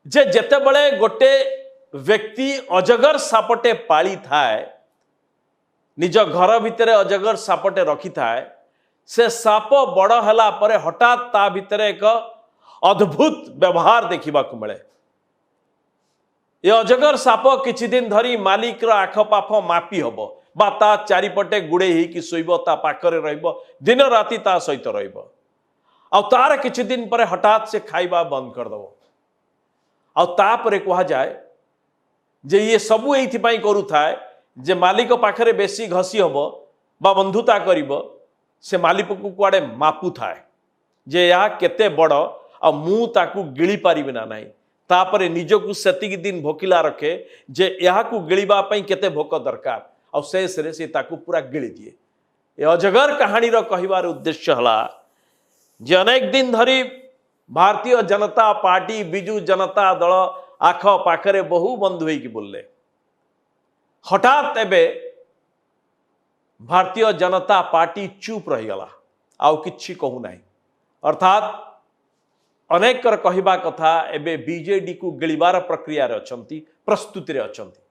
जे जेतेबेले गोटे व्यक्ति अजगर सापटे पाली थाए निज घर भितर अजगर सापटे रखी थाए से साप बड़ होला परे हठात ता भितर एक अद्भुत व्यवहार देखा मिले। ये अजगर साप किछि दिन धरी मालिक रो आखपाख मापी हबो बा ता चारिपटे गुड़े ही शोइबो ता पाखरे रहइबो दिन राति ता सहित रहइबो आ तार किछि दिन परे हठात से खाइबा बंद कर दबो आ तापरे कहा जाए जे ये सबु एइथिपाई करूथाए जे मालिक पाखरे बेसी घसी हबो बा बंधुता करिबो से मालिक को कुआडे मापु थाए जे या केते बड़ आ मु ताकू गिली पारिबे ना नाही तापरे निजकू सेतिक दिन भोकिला रखे जे यहाँ को गिलिबा पई केते भोक दरकार आ शेष रे से ताकू पूरा गिली दिए। ए अजगर कहानी रो कहिबार उद्देश्य हला जे अनेक दिन धरी भारतीय जनता पार्टी बिजू जनता दल आख पाखरे बहु बंधु होई की बोलले हठात एबे भारतीय जनता पार्टी चुप रही गला आउ किछि कहू नाही अर्थात अनेक कहवा कथा एबे बीजेडी को गिलिबार प्रक्रिया रे अछंती प्रस्तुति रे अछंती।